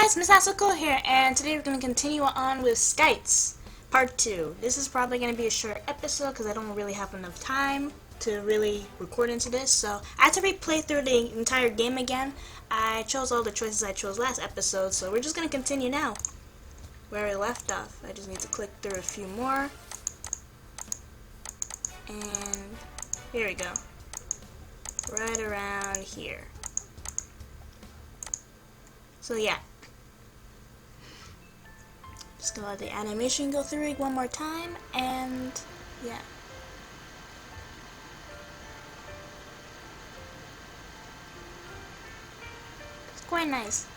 guys, Miss Asuko here, and today we're going to continue on with Skights, Part 2. This is probably going to be a short episode because I don't really have enough time to really record into this, so I had to replay through the entire game again. I chose all the choices I chose last episode, so we're just going to continue now, where we left off. I just need to click through a few more, and here we go. Right around here. So yeah, just gonna let the animation go through it one more time, and yeah. It's quite nice.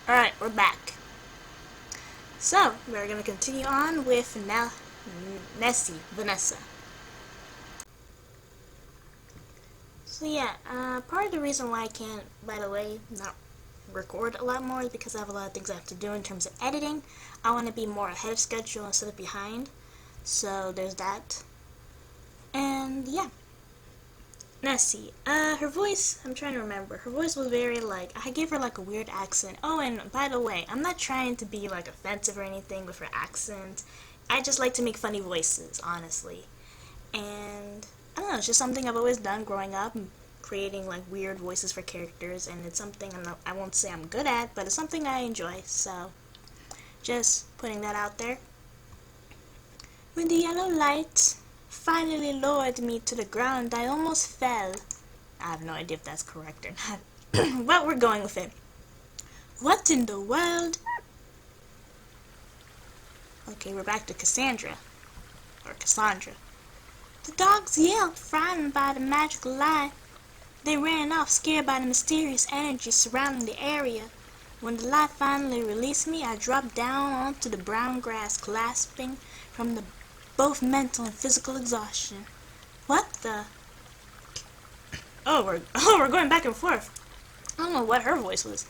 Alright, we're back. So, we're gonna continue on with Vanessa. So yeah, part of the reason why I can't, by the way, not record a lot more is because I have a lot of things I have to do in terms of editing. I want to be more ahead of schedule instead of behind. So there's that. And yeah. Nessie. Her voice, I'm trying to remember. Her voice was very I gave her like a weird accent. Oh, and by the way, I'm not trying to be like offensive or anything with her accent. I just like to make funny voices, honestly. And I don't know, it's just something I've always done growing up, creating like weird voices for characters, and it's something I won't say I'm good at, but it's something I enjoy, so just putting that out there. When the yellow light finally lowered me to the ground, I almost fell. I have no idea if that's correct or not, but we're going with it. What in the world? Okay, we're back to Cassandra. Or Cassandra. The dogs yelped, frightened by the magical light. They ran off, scared by the mysterious energy surrounding the area. When the light finally released me, I dropped down onto the brown grass, gasping from both mental and physical exhaustion. What the? Oh, we're going back and forth. I don't know what her voice was.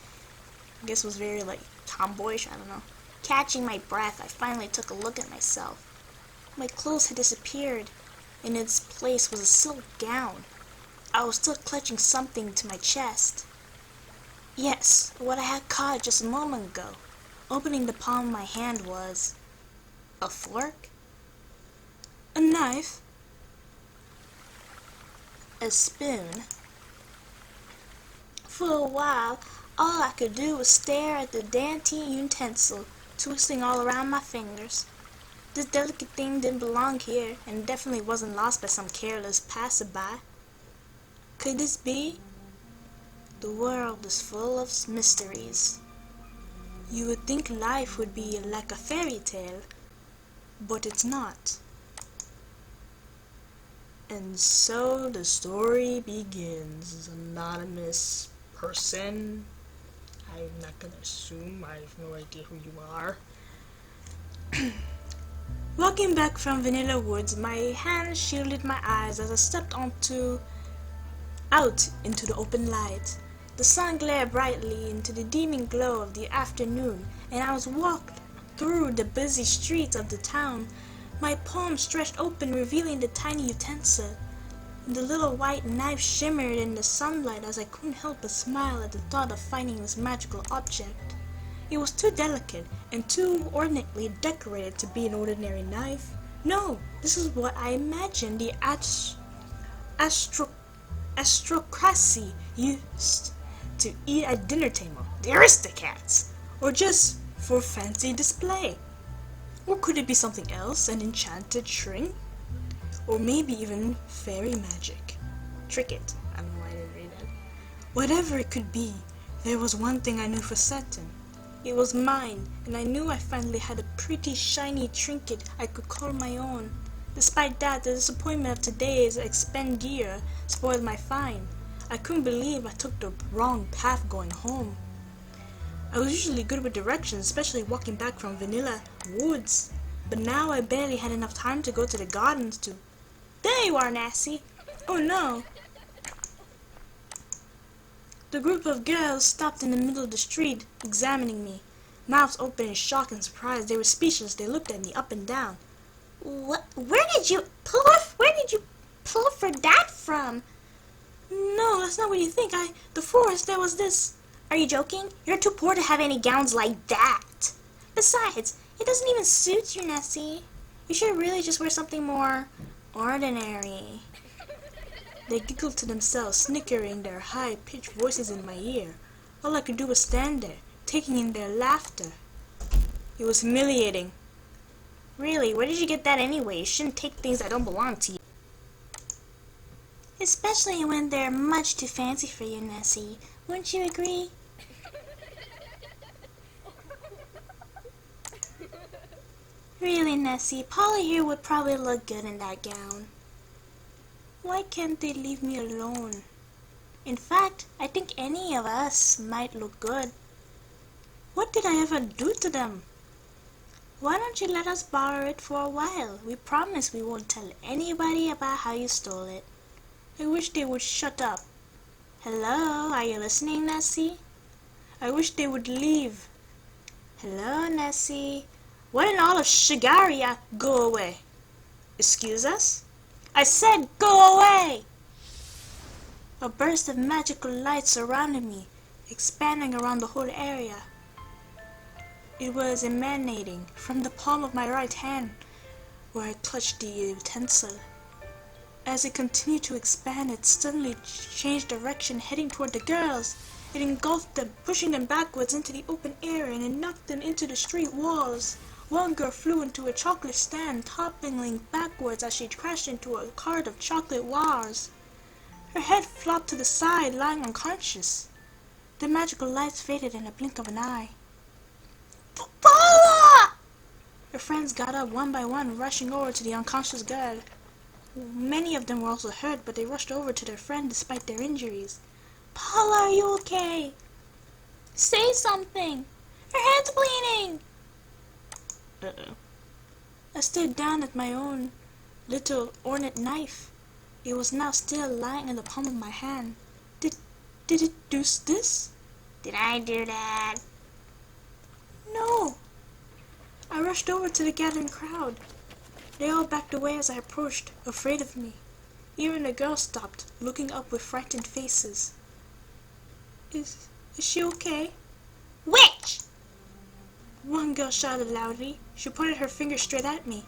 I guess it was very tomboyish. I don't know. Catching my breath, I finally took a look at myself. My clothes had disappeared. In its place was a silk gown. I was still clutching something to my chest. Yes, what I had caught just a moment ago. Opening the palm of my hand was a fork? A knife? A spoon? For a while, all I could do was stare at the dainty utensil, twisting all around my fingers. This delicate thing didn't belong here, and definitely wasn't lost by some careless passerby. Could this be? The world is full of mysteries. You would think life would be like a fairy tale, but it's not. And so the story begins. Anonymous person. I'm not gonna assume. I have no idea who you are. Walking back from Vanilla Woods, my hands shielded my eyes as I stepped out into the open light. The sun glared brightly into the deeming glow of the afternoon, and I was walked through the busy streets of the town, my palm stretched open, revealing the tiny utensil. The little white knife shimmered in the sunlight as I couldn't help but smile at the thought of finding this magical object. It was too delicate and too ornately decorated to be an ordinary knife. No, this is what I imagined the aristocracy used to eat at dinner table, the aristocrats, or just for fancy display. Or could it be something else, an enchanted shrine? Or maybe even fairy magic. Trinket. I don't know why I didn't read that. Whatever it could be, there was one thing I knew for certain. It was mine, and I knew I finally had a pretty shiny trinket I could call my own. Despite that, the disappointment of today's expenditure spoiled my find. I couldn't believe I took the wrong path going home. I was usually good with directions, especially walking back from Vanilla Woods, but now I barely had enough time to go to the gardens to... There you are, Nessie! Oh no! The group of girls stopped in the middle of the street, examining me. Mouths open in shock and surprise, they were speechless. They looked at me up and down. Where did you pull for that from? No, that's not what you think. The forest, there was this. Are you joking? You're too poor to have any gowns like that. Besides, it doesn't even suit you, Nessie. You should really just wear something more ordinary. They giggled to themselves, snickering their high-pitched voices in my ear. All I could do was stand there, taking in their laughter. It was humiliating. Really, where did you get that anyway? You shouldn't take things that don't belong to you. Especially when they're much too fancy for you, Nessie. Wouldn't you agree? Really, Nessie, Polly here would probably look good in that gown. Why can't they leave me alone? In fact, I think any of us might look good. What did I ever do to them? Why don't you let us borrow it for a while? We promise we won't tell anybody about how you stole it. I wish they would shut up. Hello, are you listening, Nessie? I wish they would leave. Hello, Nessie. What in all of Shigaria? Go away. Excuse us? I said go away! A burst of magical light surrounded me, expanding around the whole area. It was emanating from the palm of my right hand, where I clutched the utensil. As it continued to expand, it suddenly changed direction, heading toward the girls. It engulfed them, pushing them backwards into the open air, and it knocked them into the street walls. One girl flew into a chocolate stand, toppling backwards as she crashed into a cart of chocolate wars. Her head flopped to the side, lying unconscious. The magical lights faded in a blink of an eye. Paula! Her friends got up one by one, rushing over to the unconscious girl. Many of them were also hurt, but they rushed over to their friend despite their injuries. Paula, are you okay? Say something! Her head's bleeding! Uh-oh. I stared down at my own little ornate knife. It was now still lying in the palm of my hand. Did it do this? Did I do that? No. I rushed over to the gathering crowd. They all backed away as I approached, afraid of me. Even the girls stopped, looking up with frightened faces. Is she okay? Witch! One girl shouted loudly. She pointed her finger straight at me.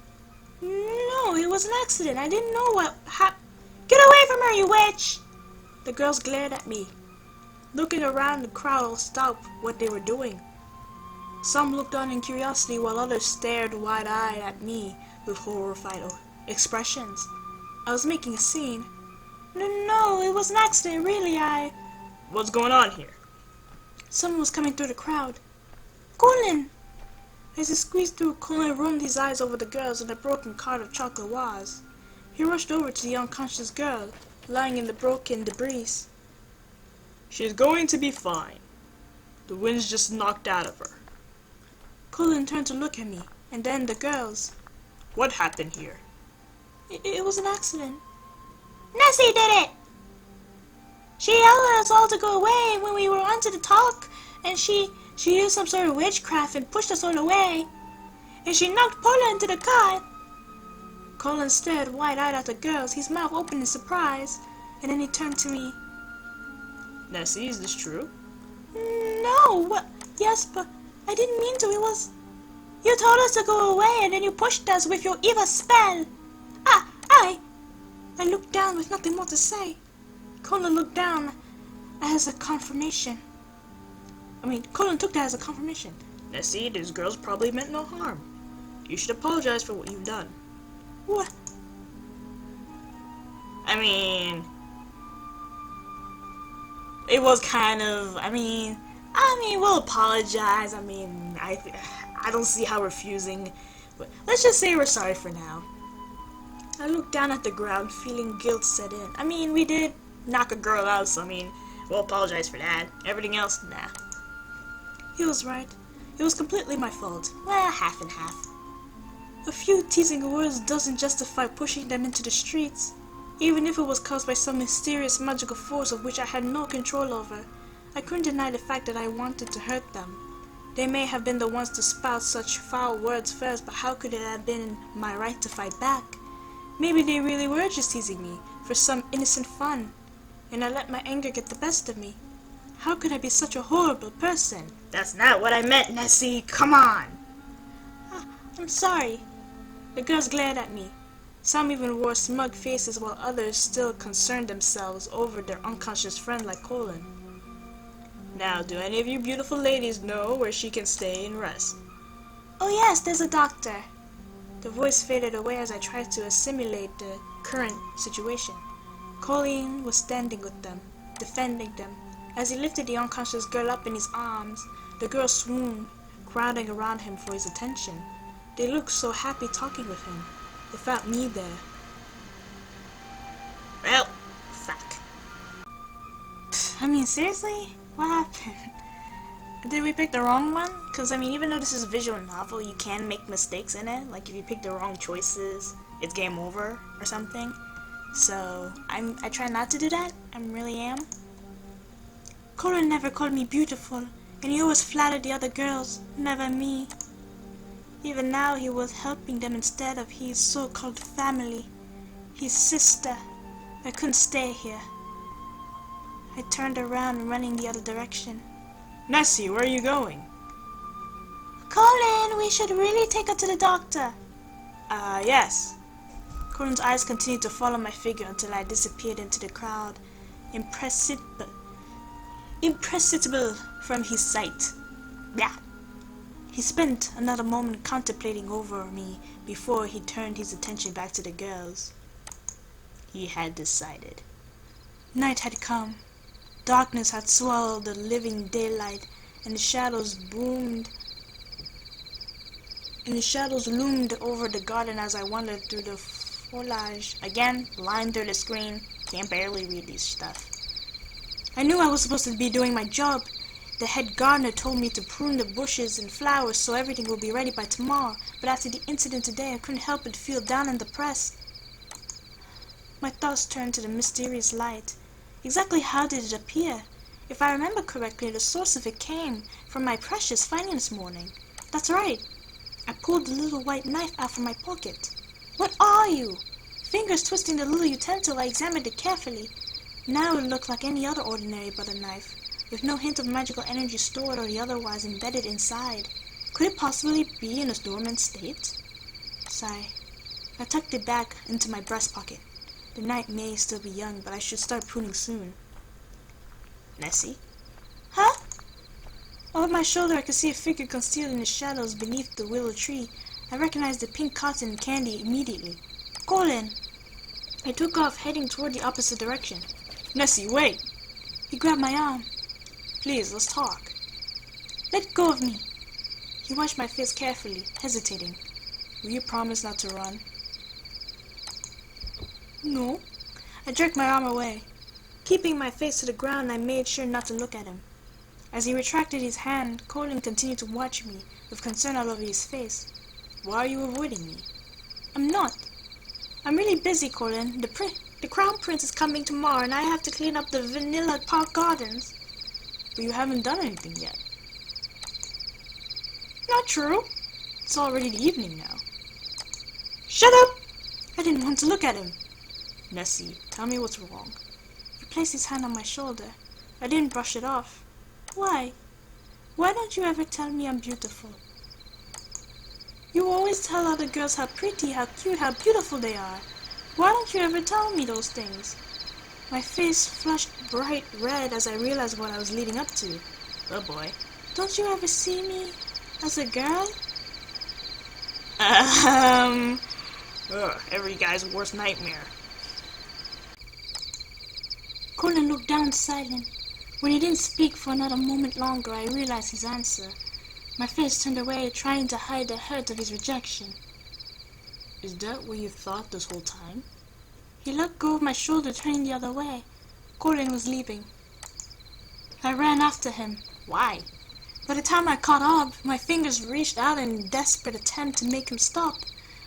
No, it was an accident. I didn't know what happened. Get away from her, you witch! The girls glared at me. Looking around, the crowd all stopped what they were doing. Some looked on in curiosity while others stared wide-eyed at me with horrified expressions. I was making a scene. No, it was an accident, really, What's going on here? Someone was coming through the crowd. Colin! As he squeezed through, Colin roamed his eyes over the girls and the broken cart of chocolate wars. He rushed over to the unconscious girl, lying in the broken debris. She's going to be fine. The wind's just knocked out of her. Colin turned to look at me, and then the girls. What happened here? It was an accident. Nessie did it! She yelled at us all to go away when we were onto the talk, and she used some sort of witchcraft and pushed us all away. And she knocked Paula into the cart. Colin stared wide-eyed at the girls, his mouth open in surprise, and then he turned to me. Nessie, is this true? No, what? Yes, but I didn't mean to. It was... You told us to go away, and then you pushed us with your evil spell. I looked down with nothing more to say. Colin looked down as a confirmation. Colin took that as a confirmation. Nessie, these girls probably meant no harm. You should apologize for what you've done. What? It was kind of, we'll apologize. I don't see how refusing, but let's just say we're sorry for now. I looked down at the ground, feeling guilt set in. We did knock a girl out, so we'll apologize for that. Everything else, nah. He was right. It was completely my fault. Well, half and half. A few teasing words doesn't justify pushing them into the streets, even if it was caused by some mysterious magical force of which I had no control over. I couldn't deny the fact that I wanted to hurt them. They may have been the ones to spout such foul words first, but how could it have been my right to fight back? Maybe they really were just teasing me, for some innocent fun. and I let my anger get the best of me. How could I be such a horrible person? That's not what I meant, Nessie. Come on. I'm sorry. The girls glared at me. Some even wore smug faces while others still concerned themselves over their unconscious friend like Colin. Now, do any of you beautiful ladies know where she can stay and rest? Oh yes, there's a doctor. The voice faded away as I tried to assimilate the current situation. Colin was standing with them, defending them. As he lifted the unconscious girl up in his arms, the girl swooned, crowding around him for his attention. They looked so happy talking with him, without me there. Well, fuck. I mean, seriously? What happened? Did we pick the wrong one? Because, I mean, even though this is a visual novel, you can make mistakes in it. Like, if you pick the wrong choices, it's game over or something. So, I try not to do that. I really am. Colin never called me beautiful, and he always flattered the other girls, never me. Even now, he was helping them instead of his so-called family, his sister. I couldn't stay here. I turned around, running the other direction. Nessie, where are you going? Colin, we should really take her to the doctor. Yes. Colin's eyes continued to follow my figure until I disappeared into the crowd, imperceptible from his sight. Yeah. He spent another moment contemplating over me before he turned his attention back to the girls. He had decided. Night had come. Darkness had swallowed the living daylight, and the shadows loomed over the garden as I wandered through the foliage. Again, blind through the screen, can't barely read this stuff. I knew I was supposed to be doing my job. The head gardener told me to prune the bushes and flowers so everything will be ready by tomorrow, but after the incident today I couldn't help but feel down and depressed. My thoughts turned to the mysterious light. Exactly how did it appear? If I remember correctly, the source of it came from my precious finding this morning. That's right. I pulled the little white knife out from my pocket. What are you? Fingers twisting the little utensil, I examined it carefully. Now it looked like any other ordinary butter knife, with no hint of magical energy stored or otherwise embedded inside. Could it possibly be in a dormant state? Sigh. I tucked it back into my breast pocket. The night may still be young, but I should start pruning soon. Nessie? Huh? Over my shoulder I could see a figure concealed in the shadows beneath the willow tree. I recognized the pink cotton candy immediately. Colin! I took off, heading toward the opposite direction. Nessie, wait! He grabbed my arm. Please, let's talk. Let go of me. He watched my face carefully, hesitating. Will you promise not to run? No. I jerked my arm away. Keeping my face to the ground, I made sure not to look at him. As he retracted his hand, Colin continued to watch me, with concern all over his face. Why are you avoiding me? I'm not. I'm really busy, Colin. The Crown Prince is coming tomorrow, and I have to clean up the Vanilla Park gardens. But you haven't done anything yet. Not true. It's already the evening now. Shut up! I didn't want to look at him. Nessie, tell me what's wrong. He placed his hand on my shoulder. I didn't brush it off. Why? Why don't you ever tell me I'm beautiful? You always tell other girls how pretty, how cute, how beautiful they are. Why don't you ever tell me those things? My face flushed bright red as I realized what I was leading up to. Oh boy. Don't you ever see me as a girl? Every guy's worst nightmare. Colin looked down silent. When he didn't speak for another moment longer, I realized his answer. My face turned away, trying to hide the hurt of his rejection. Is that what you thought this whole time? He let go of my shoulder, turning the other way. Colin was leaving. I ran after him. Why? By the time I caught up, my fingers reached out in a desperate attempt to make him stop.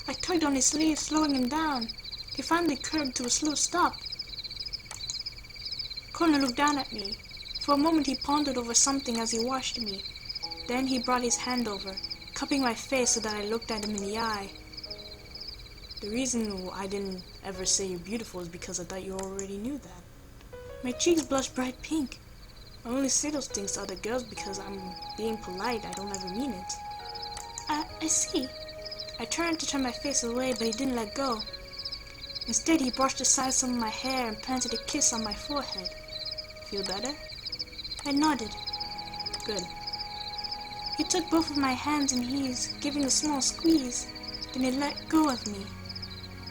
I tugged on his sleeve, slowing him down. He finally curbed to a slow stop. Colin looked down at me. For a moment he pondered over something as he watched me. Then he brought his hand over, cupping my face so that I looked at him in the eye. The reason I didn't ever say you're beautiful is because I thought you already knew that. My cheeks blush bright pink. I only say those things to other girls because I'm being polite. I don't ever mean it. I see. I turned to turn my face away, but he didn't let go. Instead, he brushed aside some of my hair and planted a kiss on my forehead. Feel better? I nodded. Good. He took both of my hands in his, giving a small squeeze. Then he let go of me.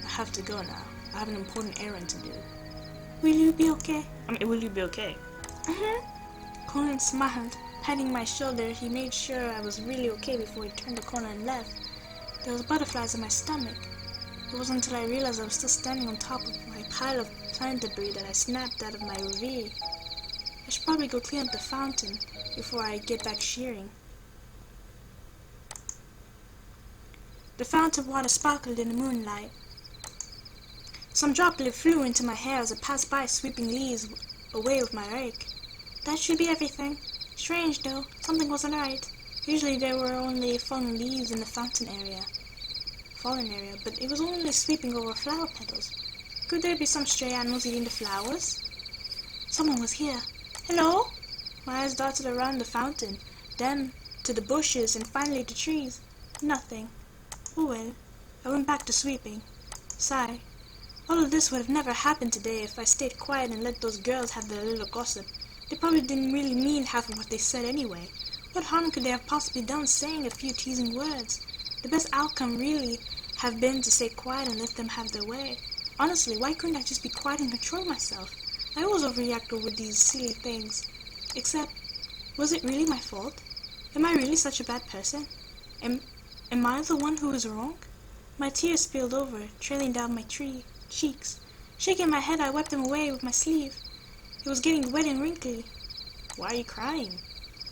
I have to go now. I have an important errand to do. Will you be okay? Will you be okay? Colin smiled. Patting my shoulder, he made sure I was really okay before he turned the corner and left. There was butterflies in my stomach. It wasn't until I realized I was still standing on top of my pile of plant debris that I snapped out of my reverie. I should probably go clean up the fountain before I get back shearing. The fountain water sparkled in the moonlight. Some droplet flew into my hair as I passed by, sweeping leaves away with my rake. That should be everything. Strange though, something wasn't right. Usually there were only fallen leaves in the fountain area. But it was only sweeping over flower petals. Could there be some stray animals eating the flowers? Someone was here. Hello? My eyes darted around the fountain, then to the bushes, and finally the trees. Nothing. Oh well. I went back to sweeping. Sigh. All of this would have never happened today if I stayed quiet and let those girls have their little gossip. They probably didn't really mean half of what they said anyway. What harm could they have possibly done saying a few teasing words? The best outcome really have been to stay quiet and let them have their way. Honestly, why couldn't I just be quiet and control myself? I always overreact over these silly things. Except, was it really my fault? Am I really such a bad person? Am I the one who was wrong? My tears spilled over, trailing down my cheeks. Shaking my head, I wiped them away with my sleeve. It was getting wet and wrinkly. Why are you crying?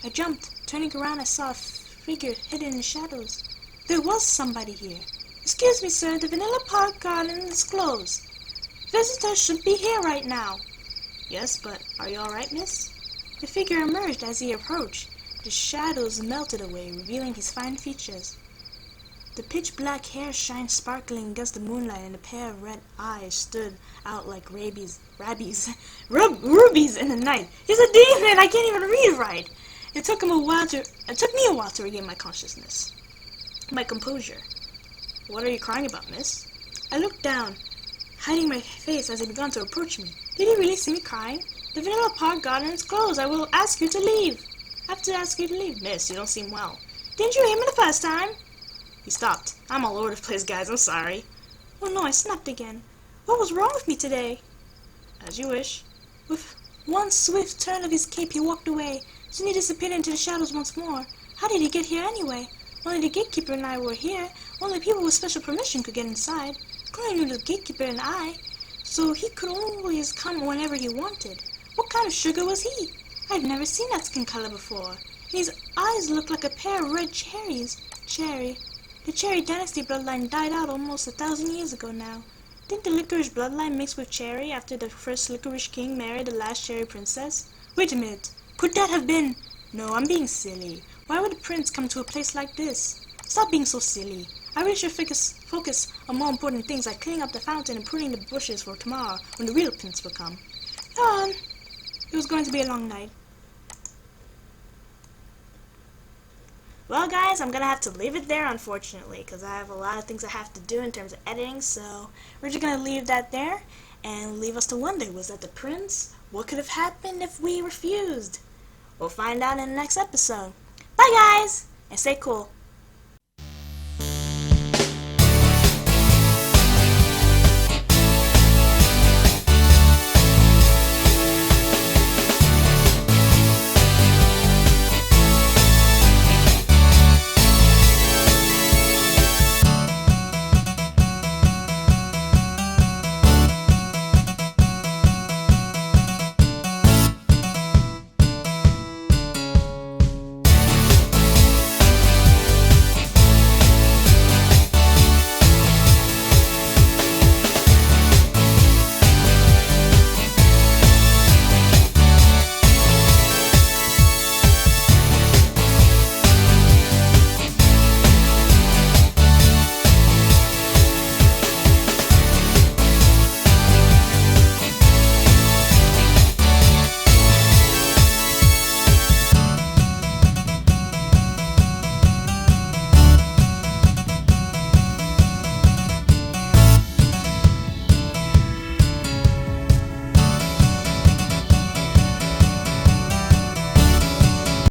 I jumped. Turning around, I saw a figure hidden in the shadows. There was somebody here. Excuse me, sir, the Vanilla Park garden is closed. Visitors should be here right now. Yes, but are you all right, miss? The figure emerged as he approached. The shadows melted away, revealing his fine features. The pitch-black hair shined sparkling against the moonlight, and a pair of red eyes stood out like rubies in the night. He's a demon! I can't even read right! It took me a while to regain my consciousness. My composure. What are you crying about, miss? I looked down, hiding my face as he began to approach me. Did he really see me crying? The Vanilla Park garden is closed. I will ask you to leave. I have to ask you to leave. Miss, you don't seem well. Didn't you hear me the first time? He stopped. I'm all over the place, guys. I'm sorry. Oh no, I snapped again. What was wrong with me today? As you wish. With one swift turn of his cape, he walked away. Soon he disappeared into the shadows once more. How did he get here anyway? Only the gatekeeper and I were here. Only people with special permission could get inside. Clearly knew the gatekeeper and I, so he could always come whenever he wanted. What kind of sugar was he? I've never seen that skin color before. And his eyes looked like a pair of red cherries. The Cherry Dynasty bloodline died out almost 1,000 years ago now. Didn't the licorice bloodline mix with cherry after the first licorice king married the last cherry princess? Wait a minute. Could that have been... No, I'm being silly. Why would a prince come to a place like this? Stop being so silly. I really should focus on more important things like cleaning up the fountain and pruning the bushes for tomorrow when the real prince will come. It was going to be a long night. Well, guys, I'm going to have to leave it there, unfortunately, because I have a lot of things I have to do in terms of editing, so we're just going to leave that there and leave us to wonder, was that the prince? What could have happened if we refused? We'll find out in the next episode. Bye, guys, and stay cool.